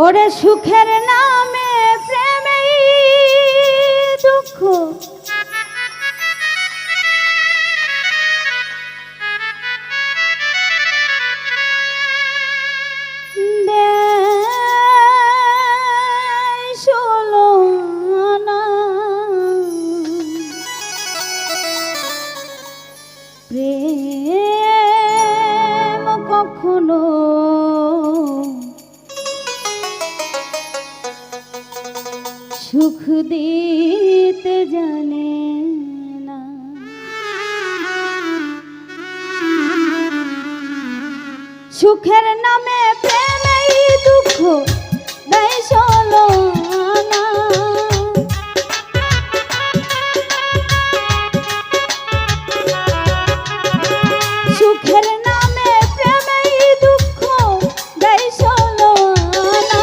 ওরে সুখের নামে প্রেমেই দুঃখ প্রেম কখনো সুখ দিতে জানে না। সুখের নামে প্রেমেই দুঃখ দেয় ষোলনা। সুখের নামে প্রেমেই দুঃখ দেয় ষোলনা।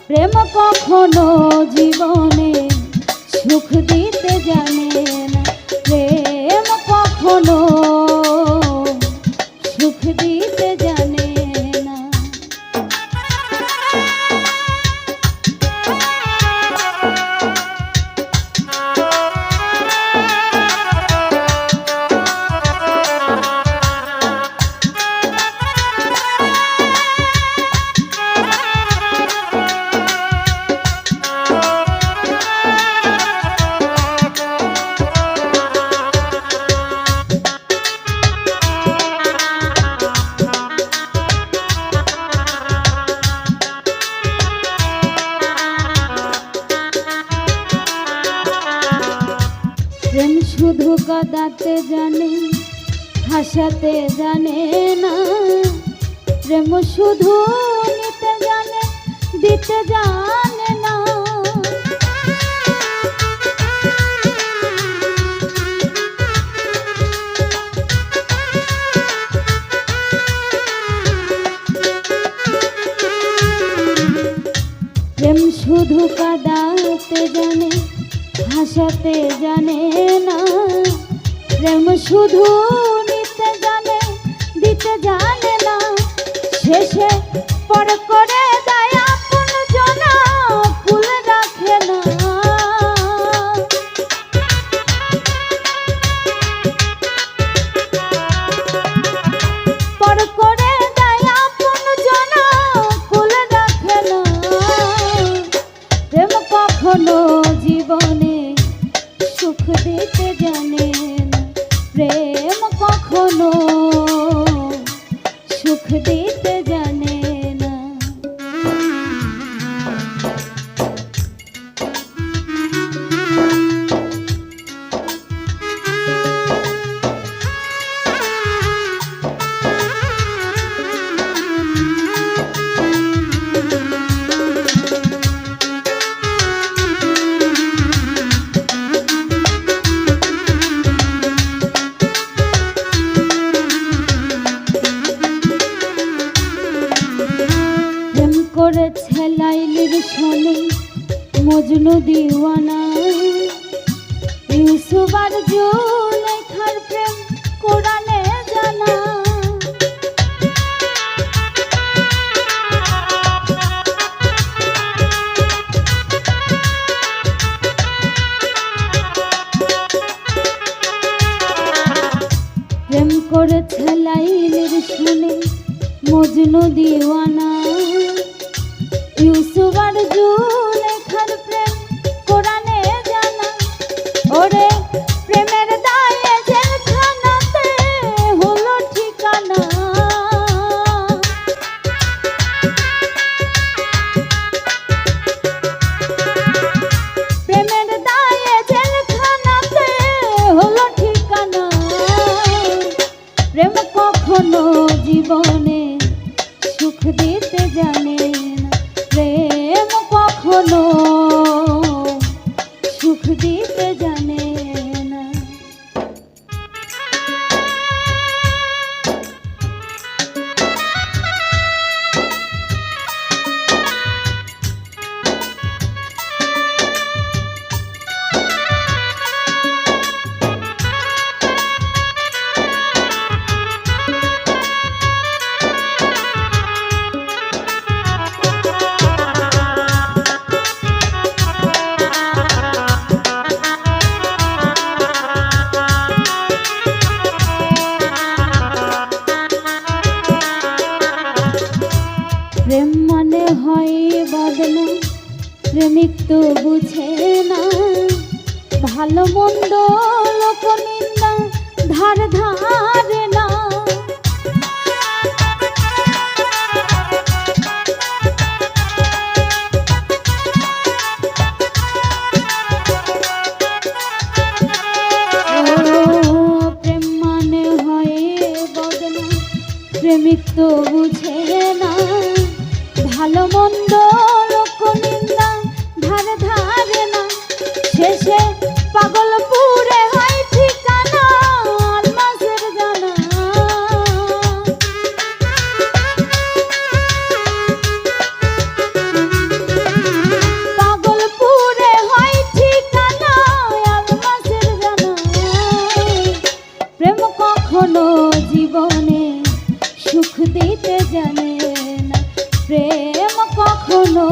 প্রেম কখনো জীবনে সুখ দিতে জানে না। প্রেম কখনো সুখ দিতে জানে না। প্রেম শুধু কাঁদাতে জানে, হাসাতে জানে না। প্রেম শুধু নিতে জানে, দিতে জানে না। প্রেম শুধু কাঁদাতে জানে, হাসাতে জানে না। প্রেম শুধু নিতে জানে, দিতে জানে না। শেষে পর করে দেয় আপন জনা, ফুল রাখে না। পর করে দেয় আপন জনা, ফুল রাখে না। প্রেম কখনো জীবনে সুখ দিতে জানে না। প্রেম কখনো সুখ দিতে জানে না। করেছে লাইলির সনে মজনু দিওয়ানা। ইউসুফ আর জুলেখার প্রেম কোরআনে জানা। প্রেম করেছে লাইলির সনে মজনু দিওয়ানা। ইউসুফ আর জুলেখার প্রেম কোরআনে জানা। ওরে প্রেমের দায়ে জেলখানাতে হলো ঠিকানা। প্রেমের দায়ে জেলখানাতে হলো ঠিকানা। প্রেম কখনো জীবনে সুখ দিতে জানে না। প্রেম কখনো সুখ দিতে জানে না। প্রেম মানে হয় বদনা, প্রেমিক তো বুঝে না ভালো মন্দ লোক নিন্দা ধার ধারে না। প্রেম মানে হয় বদনা, প্রেমিক তো বুঝে না ভালো মন্দ লোক নিন্দা ধারে ধারে না। শেষে পাগলপুরে হয় ঠিকানা আলমাসের জানা। পাগলপুরে হয় ঠিকানা আলমাসের জানা। প্রেম কখনো জীবনে সুখ দিতে জানে না, প্রেম কখনো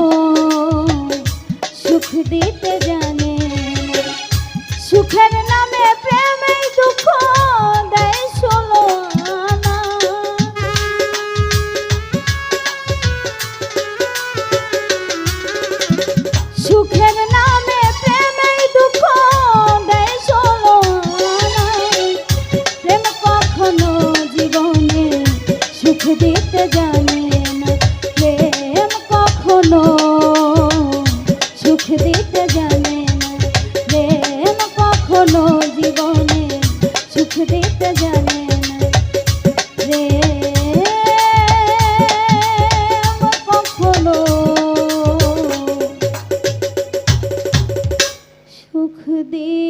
সুখ দিতে জানে না। সুখের নামে প্রেমে দুঃখ দেয় ষোলো আনা। সুখের নামে প্রেমে দুঃখ দেয় ষোলো আনা। প্রেম কখনো জীবনে সুখ দিতে জানে না, প্রেম কখনো সুখ দিতে জানে না। প্রেম কখনো জীবনে সুখ দিতে জানে না। প্রেম কখনো সুখ দিতে